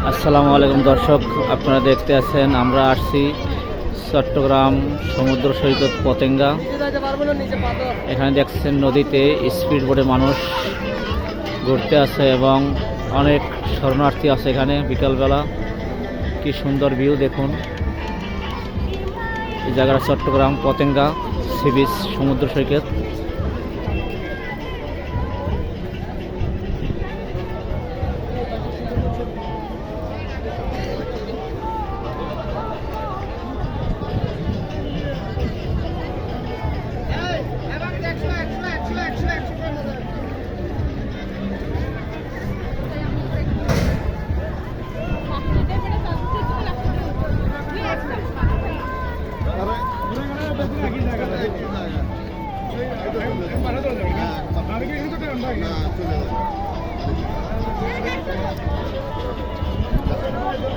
আসসালামু আলাইকুম দর্শক, আপনারা দেখতে আছেন আমরা আসছি চট্টগ্রাম সমুদ্র সৈকত পতেঙ্গা। এখানে দেখছেন নদীতে স্পিড বোটে মানুষ ঘুরতে আছে এবং অনেক শরণার্থী আছে এখানে। বিকালবেলা কি সুন্দর ভিউ দেখুন। এই জায়গাটা চট্টগ্রাম পতেঙ্গা সি বিচ সমুদ্র সৈকত। চলে